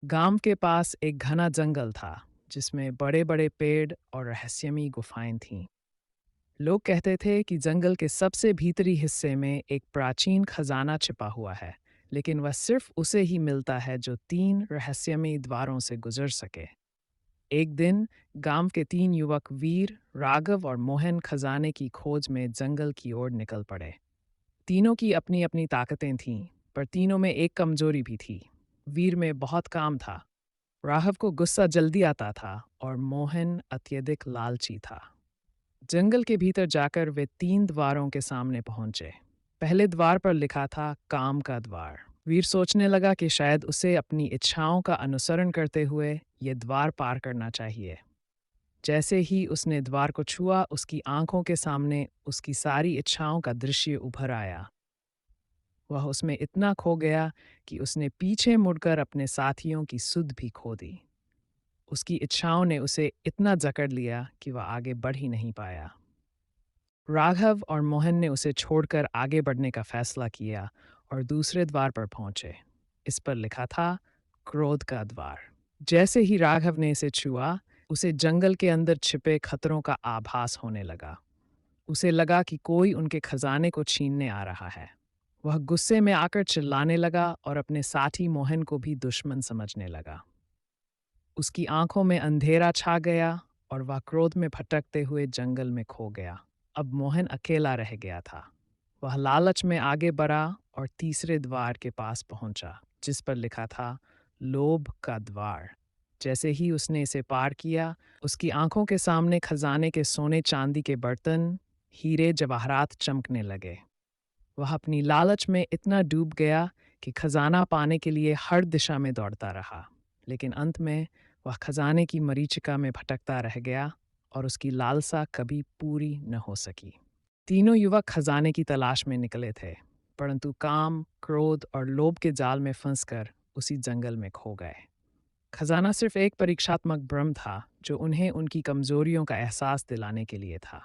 गांव के पास एक घना जंगल था जिसमें बड़े बड़े पेड़ और रहस्यमयी गुफाएं थीं। लोग कहते थे कि जंगल के सबसे भीतरी हिस्से में एक प्राचीन खजाना छिपा हुआ है, लेकिन वह सिर्फ उसे ही मिलता है जो तीन रहस्यमयी द्वारों से गुजर सके। एक दिन गांव के तीन युवक वीर, राघव और मोहन खजाने की खोज में जंगल की ओर निकल पड़े। तीनों की अपनी अपनी ताकतें थीं, पर तीनों में एक कमजोरी भी थी। वीर में बहुत काम था, राघव को गुस्सा जल्दी आता था और मोहन अत्यधिक लालची था। जंगल के भीतर जाकर वे तीन द्वारों के सामने पहुंचे। पहले द्वार पर लिखा था काम का द्वार। वीर सोचने लगा कि शायद उसे अपनी इच्छाओं का अनुसरण करते हुए ये द्वार पार करना चाहिए। जैसे ही उसने द्वार को छुआ, उसकी आंखों के सामने उसकी सारी इच्छाओं का दृश्य उभर आया। वह उसमें इतना खो गया कि उसने पीछे मुड़कर अपने साथियों की सुध भी खो दी। उसकी इच्छाओं ने उसे इतना जकड़ लिया कि वह आगे बढ़ ही नहीं पाया। राघव और मोहन ने उसे छोड़कर आगे बढ़ने का फैसला किया और दूसरे द्वार पर पहुंचे। इस पर लिखा था क्रोध का द्वार। जैसे ही राघव ने इसे छुआ, उसे जंगल के अंदर छिपे खतरों का आभास होने लगा। उसे लगा कि कोई उनके खजाने को छीनने आ रहा है। वह गुस्से में आकर चिल्लाने लगा और अपने साथी मोहन को भी दुश्मन समझने लगा। उसकी आंखों में अंधेरा छा गया और वह क्रोध में भटकते हुए जंगल में खो गया। अब मोहन अकेला रह गया था। वह लालच में आगे बढ़ा और तीसरे द्वार के पास पहुंचा, जिस पर लिखा था लोभ का द्वार। जैसे ही उसने इसे पार किया, उसकी आंखों के सामने खजाने के सोने चांदी के बर्तन, हीरे जवाहरात चमकने लगे। वह अपनी लालच में इतना डूब गया कि खजाना पाने के लिए हर दिशा में दौड़ता रहा, लेकिन अंत में वह खजाने की मरीचिका में भटकता रह गया और उसकी लालसा कभी पूरी न हो सकी। तीनों युवक खजाने की तलाश में निकले थे, परंतु काम, क्रोध और लोभ के जाल में फंसकर उसी जंगल में खो गए। खजाना सिर्फ एक परीक्षात्मक भ्रम था जो उन्हें उनकी कमजोरियों का एहसास दिलाने के लिए था।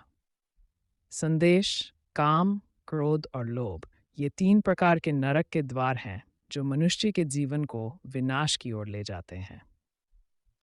संदेश: काम, क्रोध और लोभ, ये तीन प्रकार के नरक के द्वार हैं जो मनुष्य के जीवन को विनाश की ओर ले जाते हैं।